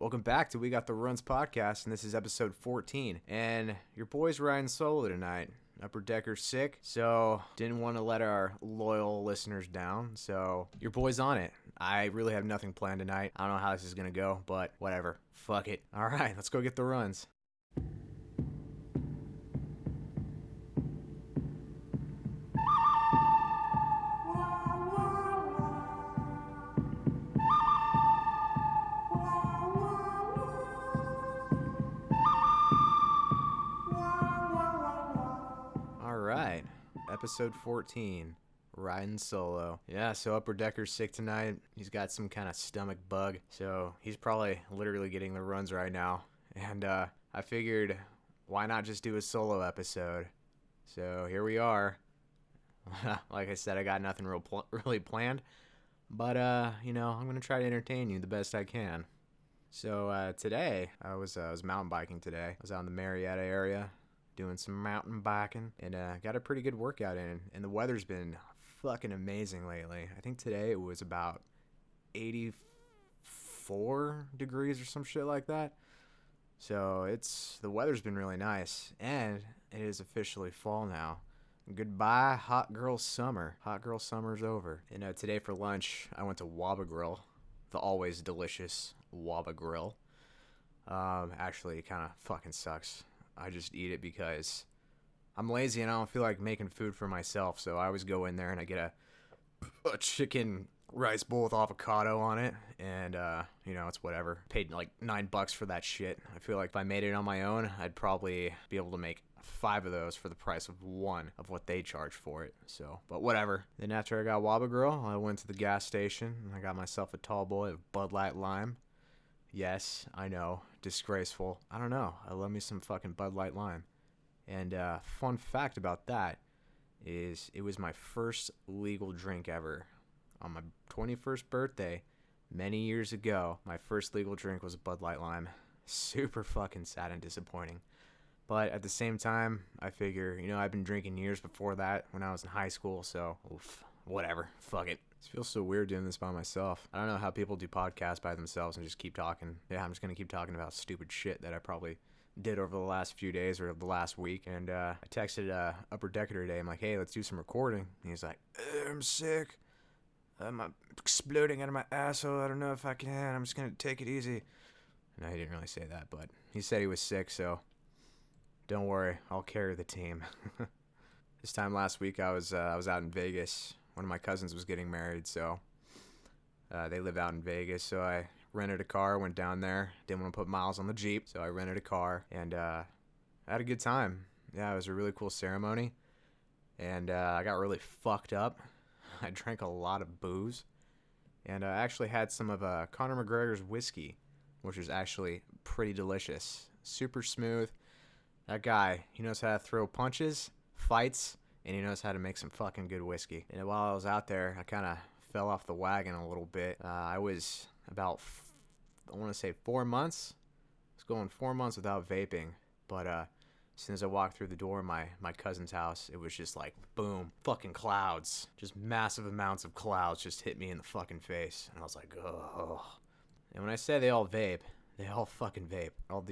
Welcome back to We Got the Runs podcast, and this is episode 14. And your boy's riding solo tonight. Upper Decker's sick, so didn't want to let our loyal listeners down, so your boy's on it. I really have nothing planned tonight. I don't know how this is going to go, but whatever. Fuck it. All right, let's go get the runs. Alright, episode 14, riding solo. Yeah, so Upper Decker's sick tonight. He's got some kind of stomach bug, so he's probably literally getting the runs right now. And I figured, why not just do a solo episode? So here we are. Like I said, I got nothing really planned, but I'm gonna try to entertain you the best I can. So today, I was mountain biking today. I was out in the Marietta area, doing some mountain biking, and got a pretty good workout in, and the weather's been fucking amazing lately. I think today it was about 84 degrees or some shit like that. So the weather's been really nice, and it is officially fall now. Goodbye, hot girl summer. Hot girl summer's over. And today for lunch, I went to Waba Grill, the always delicious Waba Grill. Actually, it kind of fucking sucks. I just eat it because I'm lazy and I don't feel like making food for myself. So I always go in there and I get a chicken rice bowl with avocado on it. And, it's whatever. Paid like $9 for that shit. I feel like if I made it on my own, I'd probably be able to make 5 of those for the price of 1 of what they charge for it. So, but whatever. Then after I got Waba Grill, I went to the gas station and I got myself a tall boy of Bud Light Lime. Yes, I know, disgraceful. I don't know. I love me some fucking Bud Light Lime. And fun fact about that is it was my first legal drink ever. On my 21st birthday, many years ago, my first legal drink was Bud Light Lime. Super fucking sad and disappointing. But at the same time, I figure, I've been drinking years before that when I was in high school, so whatever. Fuck it. It feels so weird doing this by myself. I don't know how people do podcasts by themselves and just keep talking. Yeah, I'm just going to keep talking about stupid shit that I probably did over the last few days or the last week. And I texted Upper Decker today. I'm like, hey, let's do some recording. And he's like, I'm sick. I'm exploding out of my asshole. I don't know if I can. I'm just going to take it easy. No, he didn't really say that, but he said he was sick, so don't worry. I'll carry the team. This time last week, I was out in Vegas. One of my cousins was getting married, so they live out in Vegas. So I rented a car, went down there. Didn't want to put miles on the Jeep, so I rented a car, and I had a good time. Yeah, it was a really cool ceremony, and I got really fucked up. I drank a lot of booze, and I actually had some of Conor McGregor's whiskey, which is actually pretty delicious. Super smooth. That guy, he knows how to throw punches, fights, and he knows how to make some fucking good whiskey. And while I was out there, I kind of fell off the wagon a little bit. I was about, 4 months. I was going 4 months without vaping. But as soon as I walked through the door of my cousin's house, it was just like, boom, fucking clouds. Just massive amounts of clouds just hit me in the fucking face. And I was like, oh. And when I say they all vape, they all fucking vape. All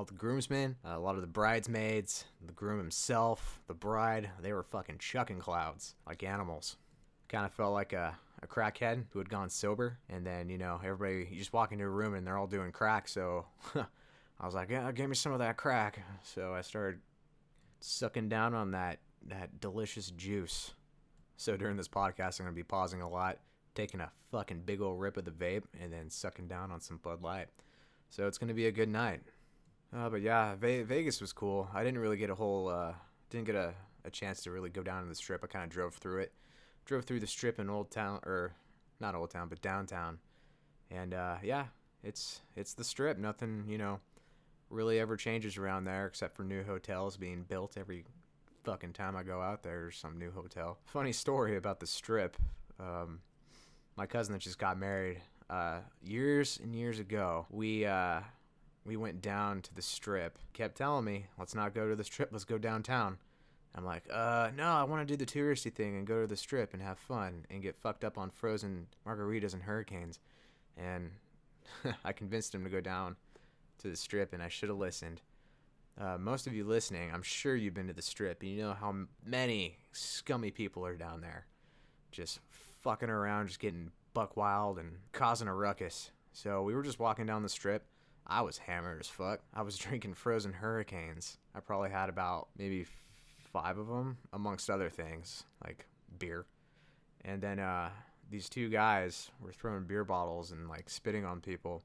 the groomsmen, a lot of the bridesmaids, the groom himself, the bride, they were fucking chucking clouds like animals. Kind of felt like a crackhead who had gone sober. And then, everybody, you just walk into a room and they're all doing crack. So I was like, yeah, give me some of that crack. So I started sucking down on that delicious juice. So during this podcast, I'm going to be pausing a lot, taking a fucking big old rip of the vape, and then sucking down on some Bud Light. So it's going to be a good night. But yeah, Vegas was cool. I didn't really get didn't get a chance to really go down to the Strip. I kind of drove through it. Drove through the Strip in Old Town, or not Old Town, but downtown. And yeah, it's the Strip. Nothing, really ever changes around there except for new hotels being built every fucking time I go out there. There's some new hotel. Funny story about the Strip. My cousin that just got married, years and years ago, we went down to the Strip. Kept telling me, let's not go to the Strip, let's go downtown. I'm like, no, I want to do the touristy thing and go to the Strip and have fun and get fucked up on frozen margaritas and hurricanes. And I convinced him to go down to the strip, and I should have listened. Most of you listening, I'm sure you've been to the strip, and you know how many scummy people are down there. Just fucking around, just getting buck wild and causing a ruckus. So we were just walking down the strip. I was hammered as fuck. I was drinking frozen hurricanes. I probably had about maybe 5 of them, amongst other things, like beer. And then these 2 guys were throwing beer bottles and like spitting on people.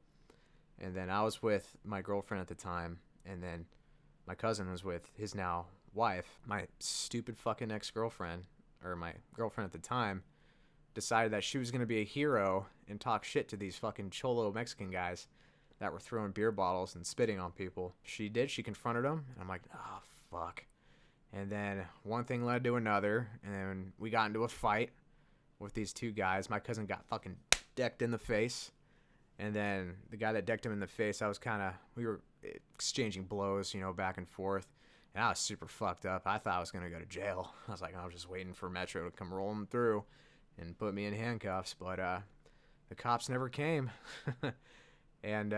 And then I was with my girlfriend at the time, and then my cousin was with his now wife. My stupid fucking ex-girlfriend, or my girlfriend at the time, decided that she was going to be a hero and talk shit to these fucking cholo Mexican guys that were throwing beer bottles and spitting on people. She did. She confronted them. And I'm like, oh, fuck. And then one thing led to another. And then we got into a fight with these 2 guys. My cousin got fucking decked in the face. And then the guy that decked him in the face, we were exchanging blows, back and forth. And I was super fucked up. I thought I was going to go to jail. I was like, I was just waiting for Metro to come rolling through and put me in handcuffs. But the cops never came. And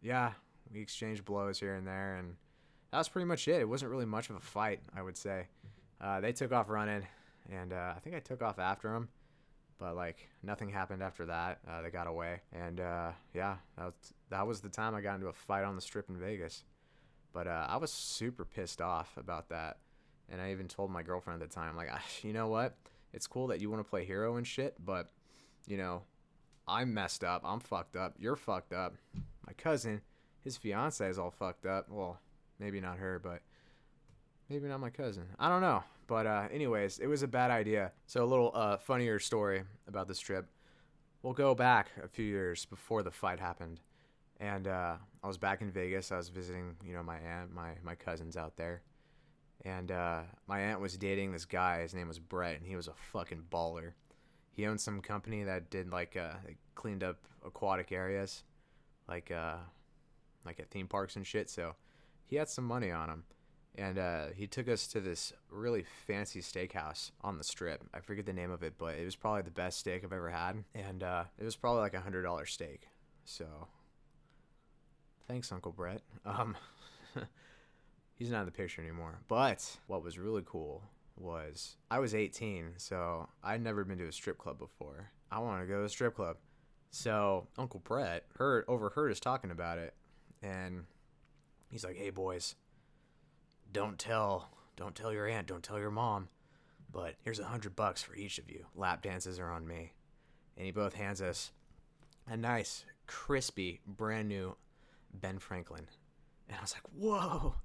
yeah, we exchanged blows here and there. And that was pretty much it. It wasn't really much of a fight, I would say. They took off running. And I think I took off after them. But, like, nothing happened after that. They got away. And, yeah, that was the time I got into a fight on the strip in Vegas. But I was super pissed off about that. And I even told my girlfriend at the time, like, you know what? It's cool that you want to play hero and shit, but, I'm messed up. I'm fucked up. You're fucked up. My cousin, his fiance is all fucked up. Well, maybe not her, but maybe not my cousin. I don't know. But anyways, it was a bad idea. So a little funnier story about this trip. We'll go back a few years before the fight happened. And I was back in Vegas. I was visiting, my aunt, my cousins out there. And my aunt was dating this guy. His name was Brett, and he was a fucking baller. He owned some company that did, like, cleaned up aquatic areas, like at theme parks and shit. So he had some money on him. And he took us to this really fancy steakhouse on the strip. I forget the name of it, but it was probably the best steak I've ever had. And it was probably like $100 steak. So thanks, Uncle Brett. He's not in the picture anymore. But what was really cool was I was 18, so I'd never been to a strip club before. I wanted to go to a strip club. So Uncle Brett overheard us talking about it. And he's like, hey, boys. Don't tell your aunt, don't tell your mom, but here's $100 for each of you. Lap dances are on me. And he both hands us a nice, crispy, brand new Ben Franklin. And I was like, whoa,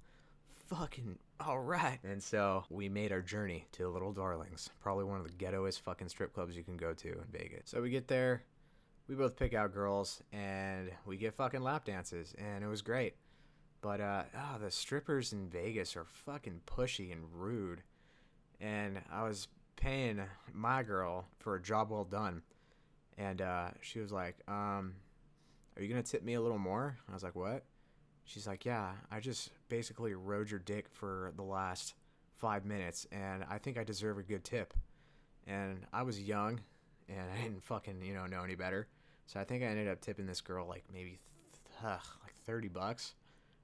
fucking all right. And so we made our journey to Little Darlings, probably one of the ghettoest fucking strip clubs you can go to in Vegas. So we get there, we both pick out girls, and we get fucking lap dances, and it was great. But, the strippers in Vegas are fucking pushy and rude. And I was paying my girl for a job well done. And, she was like, are you going to tip me a little more? I was like, what? She's like, yeah, I just basically rode your dick for the last 5 minutes, and I think I deserve a good tip. And I was young, and I didn't fucking, know any better. So I think I ended up tipping this girl, like, maybe, like $30.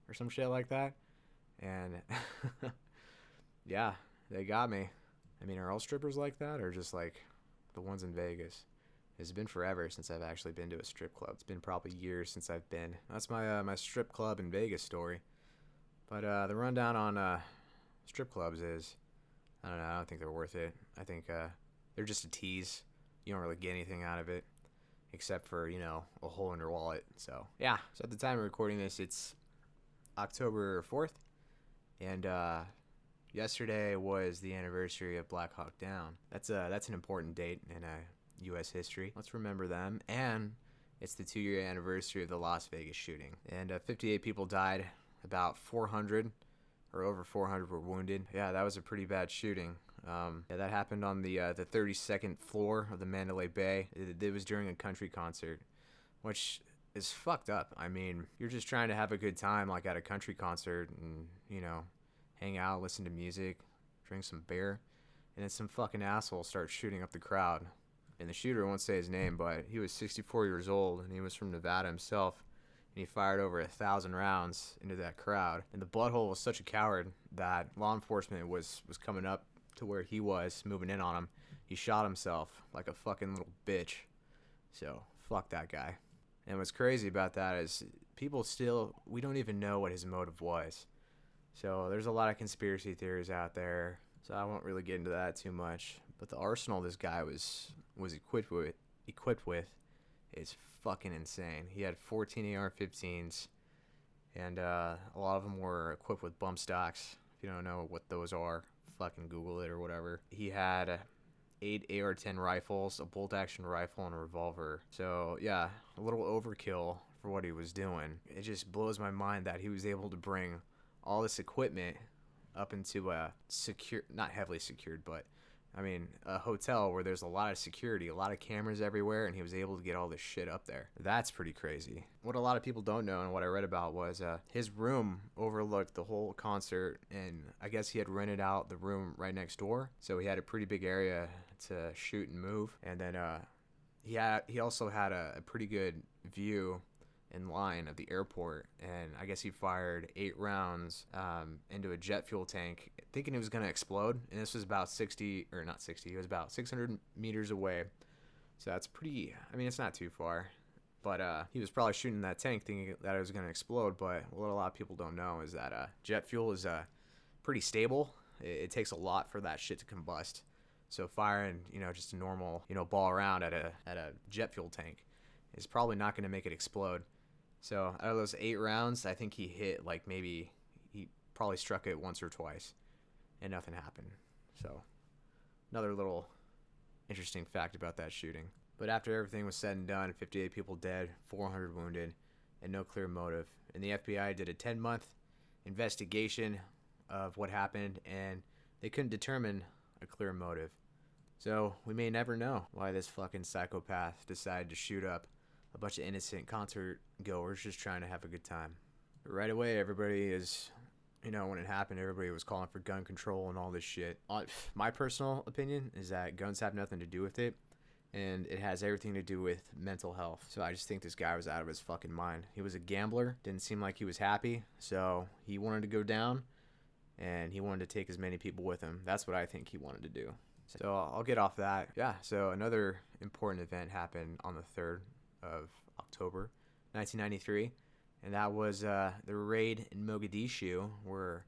Or some shit like that. And yeah, they got me. I mean, are all strippers like that, or just like the ones in Vegas? It's been forever since I've actually been to a strip club. It's been probably years since I've been. That's my strip club in Vegas story. But the rundown on strip clubs is, I don't know, I don't think they're worth it. I think they're just a tease. You don't really get anything out of it, except for, a hole in your wallet. So yeah, so at the time of recording this, it's October 4th, and yesterday was the anniversary of Black Hawk Down. That's an important date in U.S. history. Let's remember them. And it's the 2-year anniversary of the Las Vegas shooting. And 58 people died, about 400 or over 400 were wounded. Yeah, that was a pretty bad shooting. That happened on the 32nd floor of the Mandalay Bay. It was during a country concert, which is fucked up. I mean, you're just trying to have a good time, like at a country concert, and hang out, listen to music, drink some beer, and then some fucking asshole starts shooting up the crowd. And the shooter, I won't say his name, but he was 64 years old, and he was from Nevada himself. And he fired over 1,000 rounds into that crowd. And the butthole was such a coward that law enforcement was coming up to where he was, moving in on him. He shot himself like a fucking little bitch. So, fuck that guy. And what's crazy about that is we don't even know what his motive was. So there's a lot of conspiracy theories out there. So I won't really get into that too much. But the arsenal this guy was equipped with is fucking insane. He had 14 AR-15s, and a lot of them were equipped with bump stocks. If you don't know what those are, fucking Google it or whatever. He had 8 AR-10 rifles, a bolt-action rifle, and a revolver. So, yeah, a little overkill for what he was doing. It just blows my mind that he was able to bring all this equipment up into a secure, not heavily secured, but, I mean, a hotel where there's a lot of security, a lot of cameras everywhere, and he was able to get all this shit up there. That's pretty crazy. What a lot of people don't know and what I read about was his room overlooked the whole concert, and I guess he had rented out the room right next door, so he had a pretty big area to shoot and move. And then he also had a pretty good view in line of the airport, and I guess he fired 8 rounds into a jet fuel tank thinking it was going to explode, and this was about 60, or not 60, it was about 600 meters away. So that's pretty, I mean, it's not too far, but he was probably shooting that tank thinking that it was going to explode. But what a lot of people don't know is that jet fuel is pretty stable. It takes a lot for that shit to combust. So firing, just a normal, ball around at a jet fuel tank is probably not going to make it explode. So out of those 8 rounds, I think he hit maybe he probably struck it once or twice, and nothing happened. So another little interesting fact about that shooting. But after everything was said and done, 58 people dead, 400 wounded, and no clear motive. And the FBI did a 10-month investigation of what happened, and they couldn't determine a clear motive. So we may never know why this fucking psychopath decided to shoot up a bunch of innocent concert goers just trying to have a good time. But right away, everybody is, when it happened, everybody was calling for gun control and all this shit. My personal opinion is that guns have nothing to do with it, and it has everything to do with mental health. So I just think this guy was out of his fucking mind. He was a gambler, didn't seem like he was happy, so he wanted to go down, and he wanted to take as many people with him. That's what I think he wanted to do. So I'll get off that. Yeah, so another important event happened on the 3rd of October 1993, and that was the raid in Mogadishu where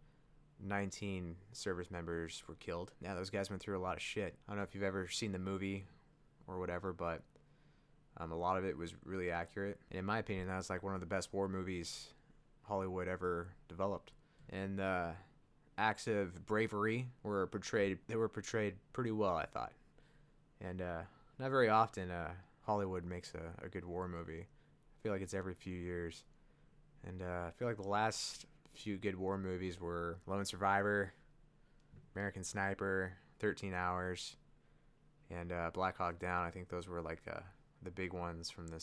19 service members were killed. Yeah, those guys went through a lot of shit. I don't know if you've ever seen the movie or whatever, but a lot of it was really accurate. And in my opinion, that was one of the best war movies Hollywood ever developed. And the acts of bravery were portrayed pretty well, I thought. And not very often Hollywood makes a good war movie. I feel like it's every few years. And I feel like the last few good war movies were Lone Survivor, American Sniper, 13 Hours, and Black Hawk Down. I think those were the big ones from the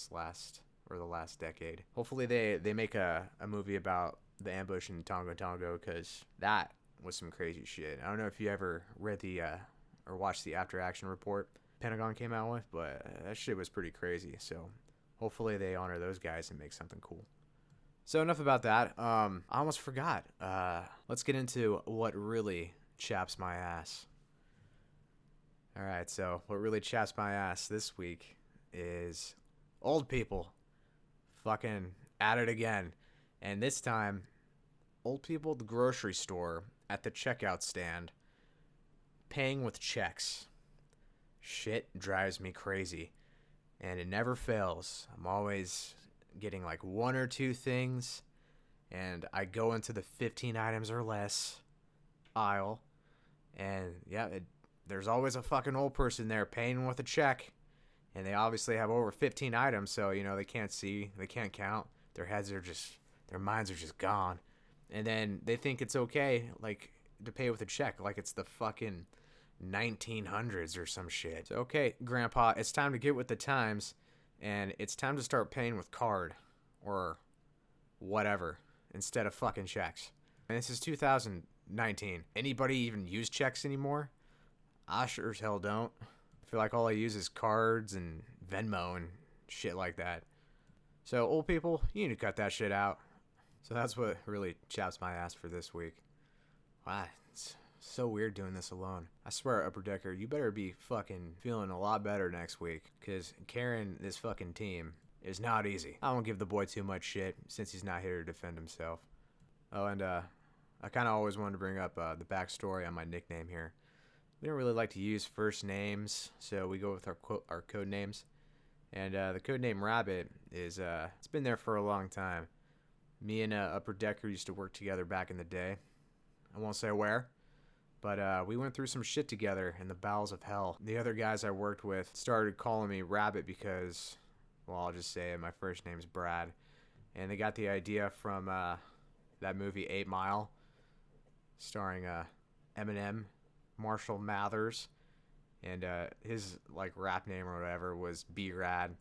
last decade. Hopefully they make a movie about the ambush in Tonga Tonga, because that was some crazy shit. I don't know if you ever read or watched the after action report Pentagon came out with, but that shit was pretty crazy. So hopefully they honor those guys and make something cool. So enough about that. I almost forgot. Let's get into what really chaps my ass. All right, so what really chaps my ass this week is old people fucking at it again. And this time, old people at the grocery store at the checkout stand paying with checks. Shit drives me crazy, and it never fails. I'm always getting 1 or 2 things, and I go into the 15 items or less aisle, and there's always a fucking old person there paying with a check, and they obviously have over 15 items, so they can't see, they can't count, their minds are just gone, and then they think it's okay to pay with a check, it's the fucking 1900s or some shit. So, okay, Grandpa, it's time to get with the times, and it's time to start paying with card or whatever instead of fucking checks. And this is 2019. Anybody even use checks anymore? I sure as hell don't. I feel like all I use is cards and Venmo and shit like that. So old people, you need to cut that shit out. So that's what really chaps my ass for this week. Wow, it's so weird doing this alone. I swear, Upper Decker, you better be fucking feeling a lot better next week, because carrying this fucking team is not easy. I won't give the boy too much shit since he's not here to defend himself. Oh, and I kind of always wanted to bring up the backstory on my nickname here. We don't really like to use first names, so we go with our code names. And the code name Rabbit is it's been there for a long time. Me and Upper Decker used to work together back in the day. I won't say where, but we went through some shit together in the bowels of hell. The other guys I worked with started calling me Rabbit because, well, I'll just say it, my first name's Brad. And they got the idea from that movie 8 Mile, starring Eminem, Marshall Mathers, and his like rap name or whatever was B-Rad.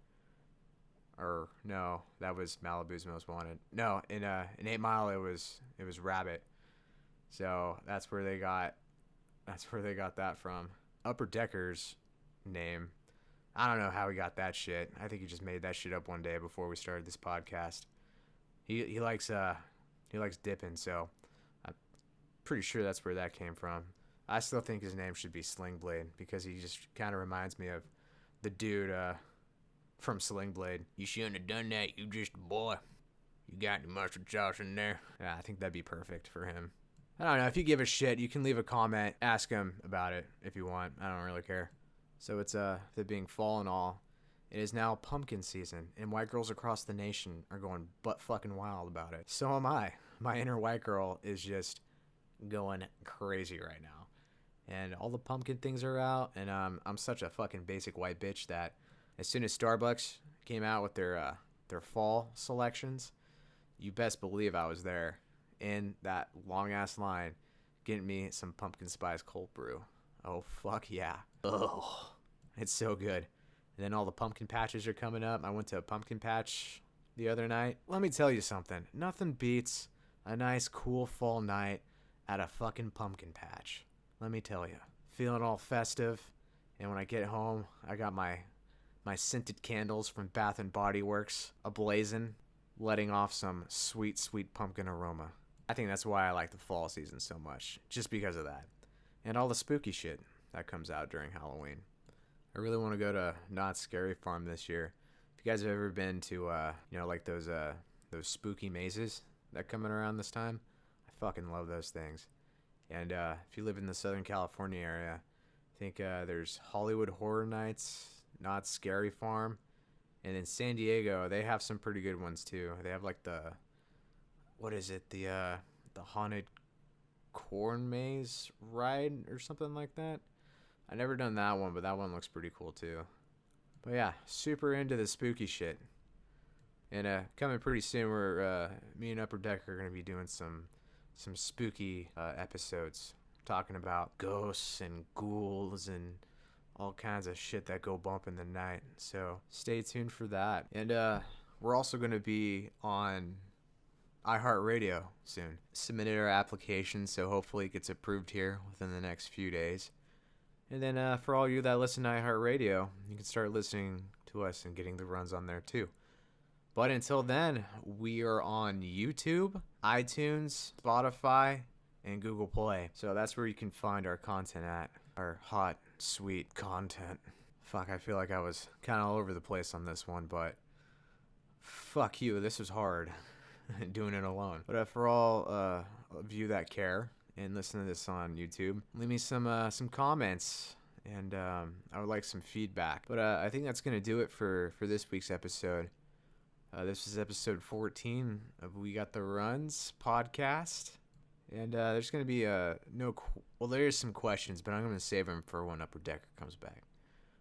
Or no, that was Malibu's Most Wanted. No, in 8 Mile it was Rabbit. So that's where they got that from. Upper Decker's name, I don't know how he got that shit. I think he just made that shit up one day before we started this podcast. He likes dipping, so I'm pretty sure that's where that came from. I still think his name should be Sling Blade because he just kind of reminds me of the dude from Sling Blade. You shouldn't have done that. You just a boy. You got any mustard sauce in there? Yeah, I think that'd be perfect for him. I don't know. If you give a shit, you can leave a comment. Ask him about it if you want. I don't really care. So it's it being fall and all. It is now pumpkin season, and white girls across the nation are going butt fucking wild about it. So am I. My inner white girl is just going crazy right now. And all the pumpkin things are out, and I'm such a fucking basic white bitch that as soon as Starbucks came out with their fall selections, you best believe I was there in that long-ass line getting me some pumpkin spice cold brew. Oh, fuck yeah. Ugh. It's so good. And then all the pumpkin patches are coming up. I went to a pumpkin patch the other night. Let me tell you something. Nothing beats a nice, cool fall night at a fucking pumpkin patch. Let me tell you. Feeling all festive. And when I get home, I got my scented candles from Bath & Body Works ablazing, letting off some sweet, sweet pumpkin aroma. I think that's why I like the fall season so much, just because of that. And all the spooky shit that comes out during Halloween. I really want to go to Not Scary Farm this year. If you guys have ever been to, like those spooky mazes that come in around this time, I fucking love those things. And if you live in the Southern California area, I think there's Hollywood Horror Nights, Not Scary Farm, and in San Diego, they have some pretty good ones too. They have like the haunted corn maze ride or something like that. I never done that one, but that one looks pretty cool too. But yeah, super into the spooky shit. And coming pretty soon, we're me and Upper Deck are gonna be doing some spooky episodes, talking about ghosts and ghouls and all kinds of shit that go bump in the night. So stay tuned for that. And we're also gonna be on iHeartRadio soon. Submitted our application, so hopefully it gets approved here within the next few days. And then for all you that listen to iHeartRadio, you can start listening to us and getting the runs on there too. But until then, we are on YouTube, iTunes, Spotify, and Google Play. So that's where you can find our content at. Our hot, sweet content. Fuck, I feel like I was kind of all over the place on this one, but fuck you, this was hard. Doing it alone. But for all of you that care and listen to this on YouTube, leave me some comments, and I would like some feedback. But I think that's gonna do it for this week's episode. This is episode 14 of We Got the Runs podcast, and there's gonna be there's some questions, but I'm gonna save them for when Upper Decker comes back.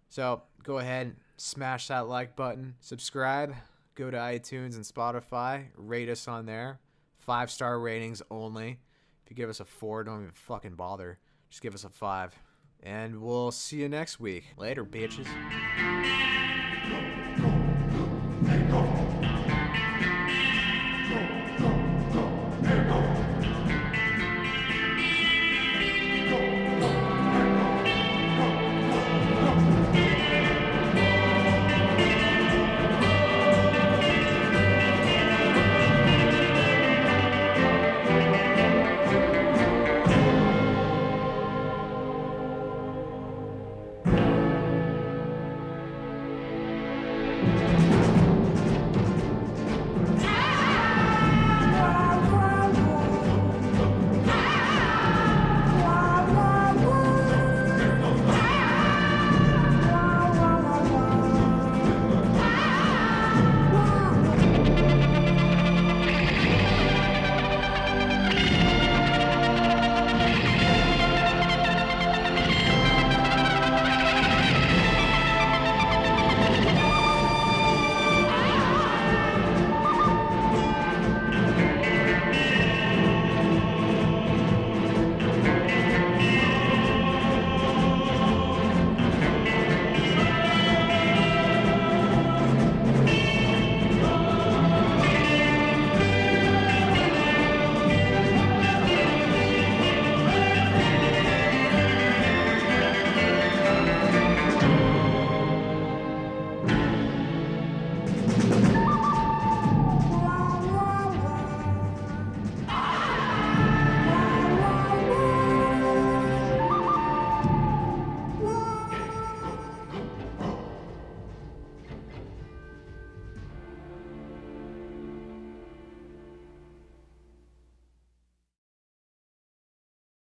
So go ahead, smash that like button, subscribe. Go to iTunes and Spotify. Rate us on there. 5-star ratings only. If you give us a 4, don't even fucking bother. Just give us a 5. And we'll see you next week. Later, bitches.